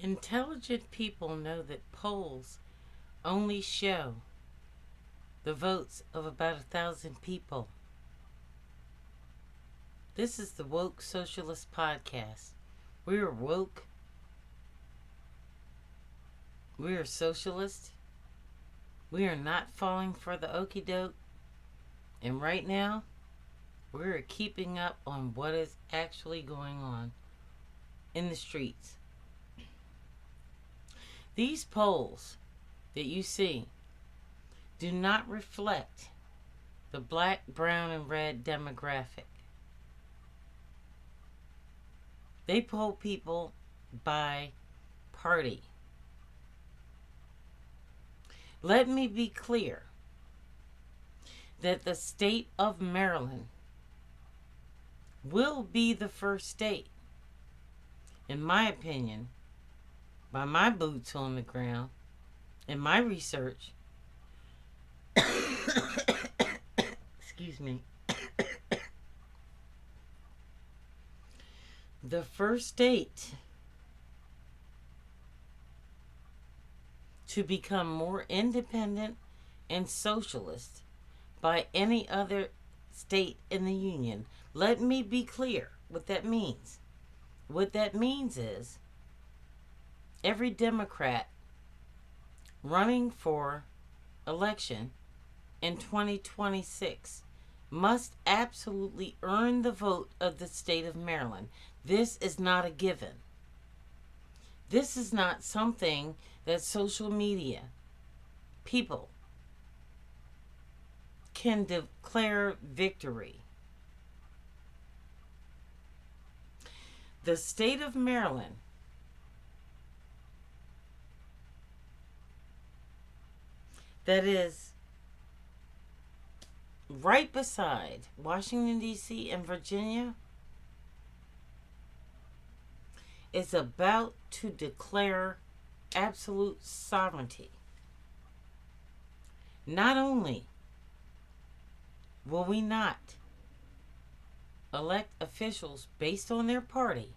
Intelligent people know that polls only show the votes of about 1,000 people. This is the Woke Socialist Podcast. We are woke. We are socialist. We are not falling for the okie doke. And right now, we're keeping up on what is actually going on in the streets. These polls that you see do not reflect the black, brown, and red demographic. They poll people by party. Let me be clear that the state of Maryland will be the first state, in my opinion, by my boots on the ground, in my research, excuse me, the first state to become more independent and socialist by any other state in the Union. Let me be clear what that means. What that means is every Democrat running for election in 2026 must absolutely earn the vote of the state of Maryland. This is not a given. This is not something that social media people can declare victory. The state of Maryland that is right beside Washington, D.C. and Virginia is about to declare absolute sovereignty. Not only will we not elect officials based on their party,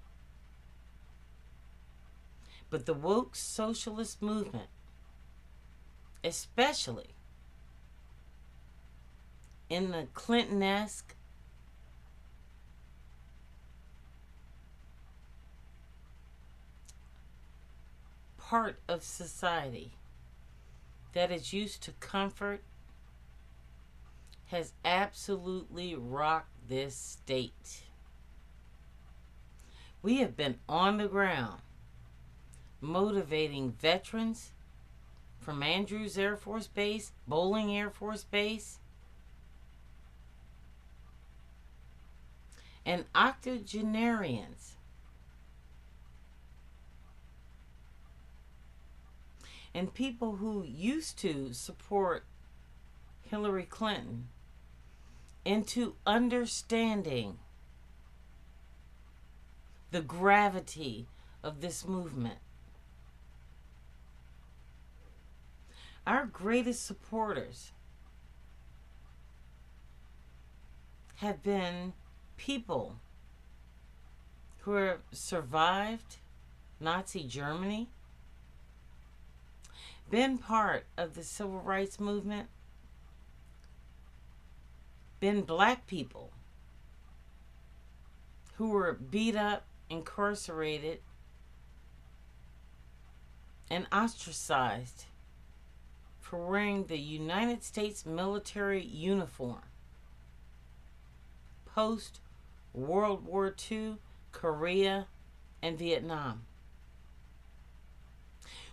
but the woke socialist movement, especially in the Clinton-esque part of society that is used to comfort, has absolutely rocked this state. We have been on the ground motivating veterans from Andrews Air Force Base, Bowling Air Force Base, and octogenarians and people who used to support Hillary Clinton into understanding the gravity of this movement. Our greatest supporters have been people who have survived Nazi Germany, been part of the civil rights movement, been black people who were beat up, incarcerated, and ostracized for wearing the United States military uniform post World War II, Korea, and Vietnam.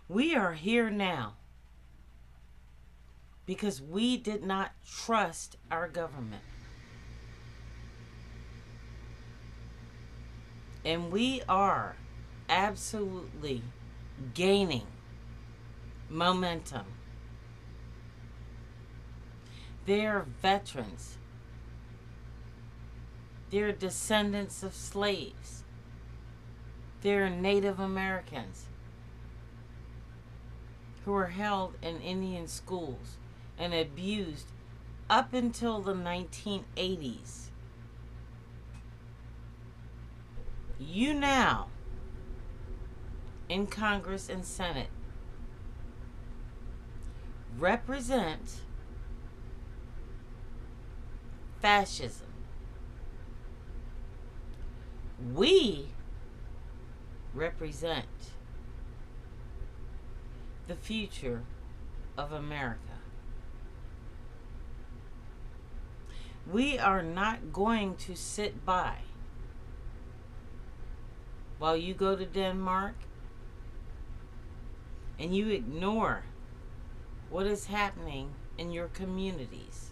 We are here now because we did not trust our government. And we are absolutely gaining momentum. They're veterans. They're descendants of slaves. They're Native Americans who were held in Indian schools and abused up until the 1980s. You now in Congress and Senate represent fascism. We represent the future of America. We are not going to sit by while you go to Denmark and you ignore what is happening in your communities.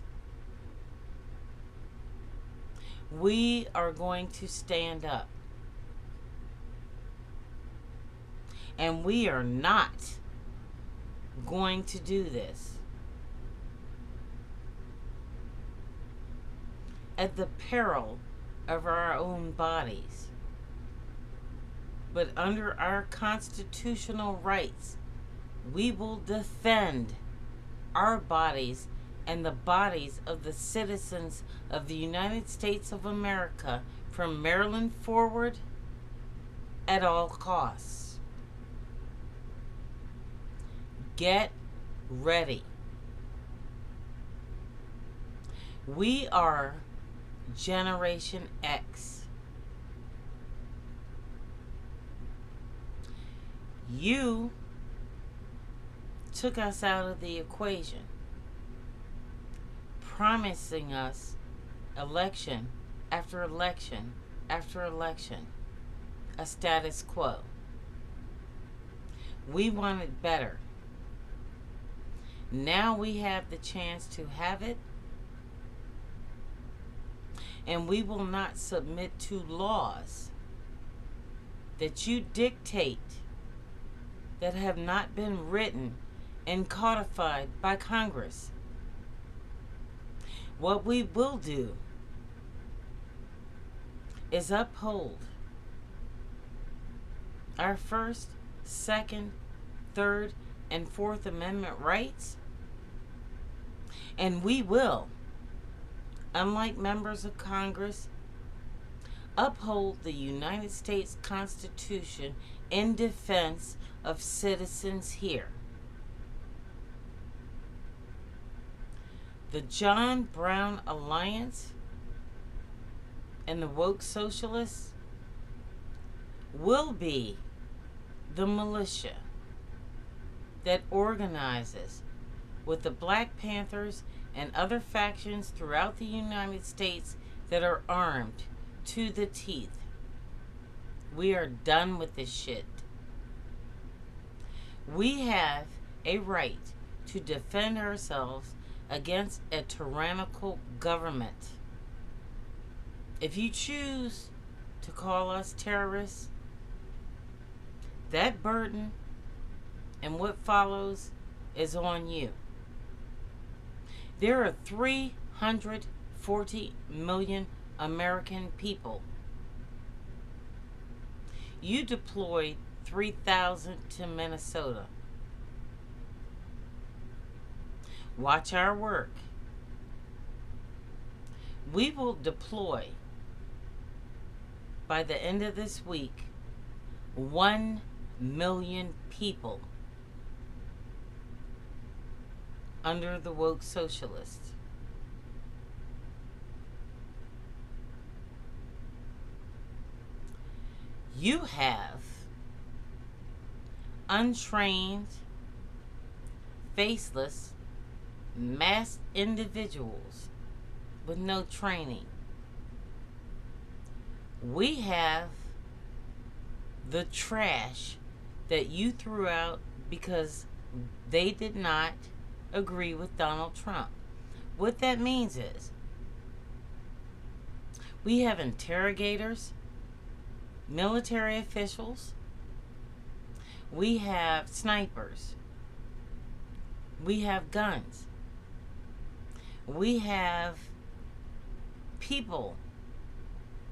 We are going to stand up. And we are not going to do this at the peril of our own bodies, but under our constitutional rights. We will defend our bodies and the bodies of the citizens of the United States of America from Maryland forward at all costs. Get ready. We are Generation X. You took us out of the equation, promising us election after election after election, a status quo. We wanted better. Now we have the chance to have it, and we will not submit to laws that you dictate that have not been written and codified by Congress. What we will do is uphold our First, Second, Third, and Fourth Amendment rights, and we will, unlike members of Congress, uphold the United States Constitution in defense of citizens here. The John Brown Alliance and the woke socialists will be the militia that organizes with the Black Panthers and other factions throughout the United States that are armed to the teeth. We are done with this shit. We have a right to defend ourselves against a tyrannical government. If you choose to call us terrorists, that burden and what follows is on you. There are 340 million American people. You deployed 3,000 to Minnesota. Watch our work. We will deploy, by the end of this week, 1 million people under the woke socialists. You have untrained, faceless, masked individuals with no training. We have the trash that you threw out because they did not agree with Donald Trump. What that means is we have interrogators, military officials, we have snipers, we have guns, we have people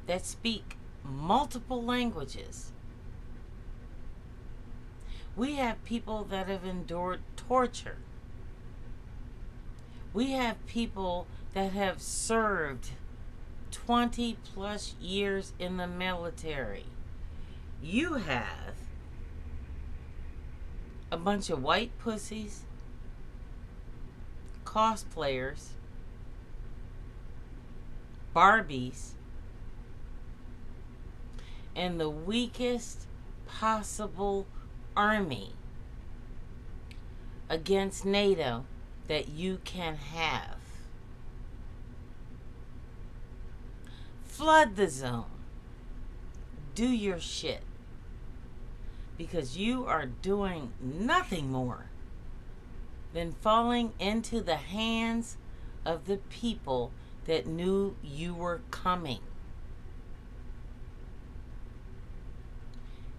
that speak multiple languages. We have people that have endured torture. We have people that have served 20 plus years in the military. You have a bunch of white pussies, cosplayers, Barbies, and the weakest possible army against NATO that you can have. Flood the zone. Do your shit. Because you are doing nothing more than falling into the hands of the people that knew you were coming.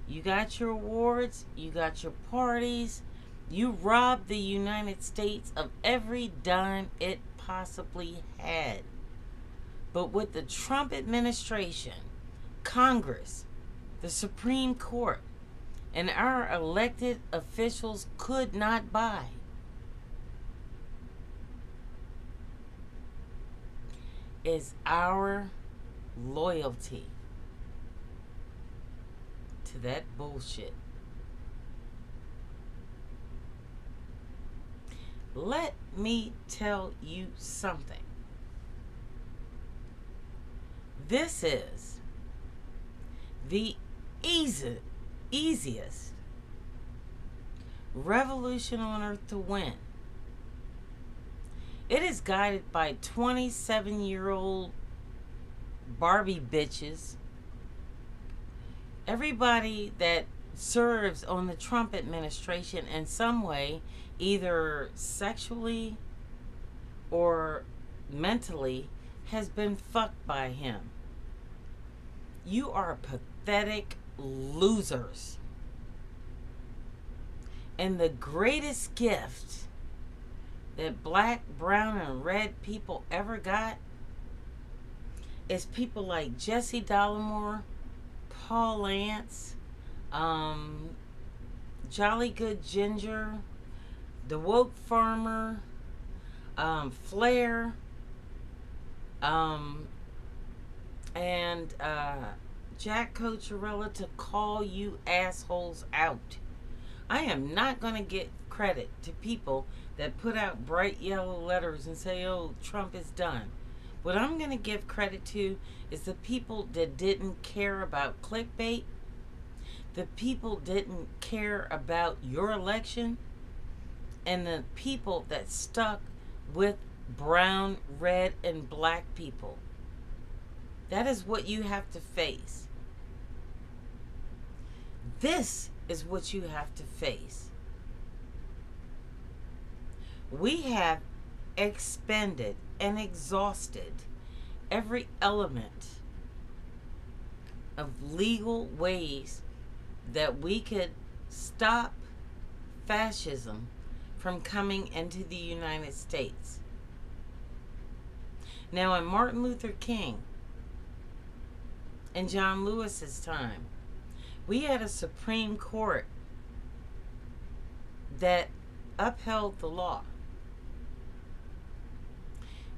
You got your awards, you got your parties, you robbed the United States of every dime it possibly had. But with the Trump administration, Congress, the Supreme Court, and our elected officials could not buy, is our loyalty to that bullshit. Let me tell you something. This is the easiest revolution on earth to win. It is guided by 27-year-old Barbie bitches. Everybody that serves on the Trump administration in some way, either sexually or mentally, has been fucked by him. You are pathetic losers. And the greatest gift that black, brown, and red people ever got is people like Jesse Dollemore, Paul Lance, Jolly Good Ginger, The Woke Farmer, Flair, and Jack Cocherella to call you assholes out. I am not going to get credit to people that put out bright yellow letters and say, oh, Trump is done. What I'm going to give credit to is the people that didn't care about clickbait, the people didn't care about your election, and the people that stuck with brown, red, and black people. That is what you have to face. This is what you have to face. We have expended and exhausted every element of legal ways that we could stop fascism from coming into the United States. Now, in Martin Luther King and John Lewis's time, we had a Supreme Court that upheld the law.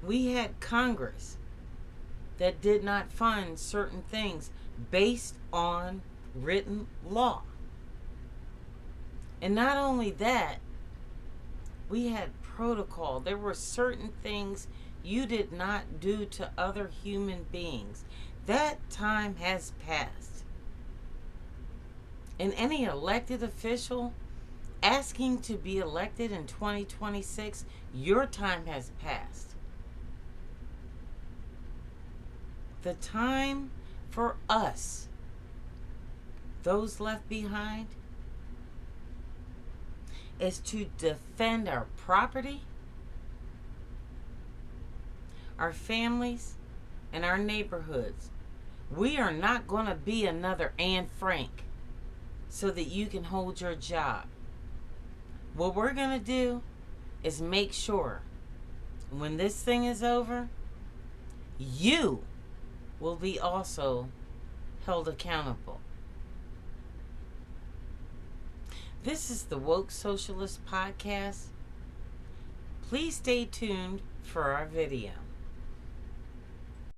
We had Congress that did not fund certain things based on written law. And not only that, we had protocol. There were certain things you did not do to other human beings. That time has passed. And any elected official asking to be elected in 2026, your time has passed. The time for us, those left behind, is to defend our property, our families, and our neighborhoods. We are not going to be another Anne Frank so that you can hold your job. What we're going to do is make sure when this thing is over, you will be also held accountable. This is the Woke Socialist Podcast. Please stay tuned for our video.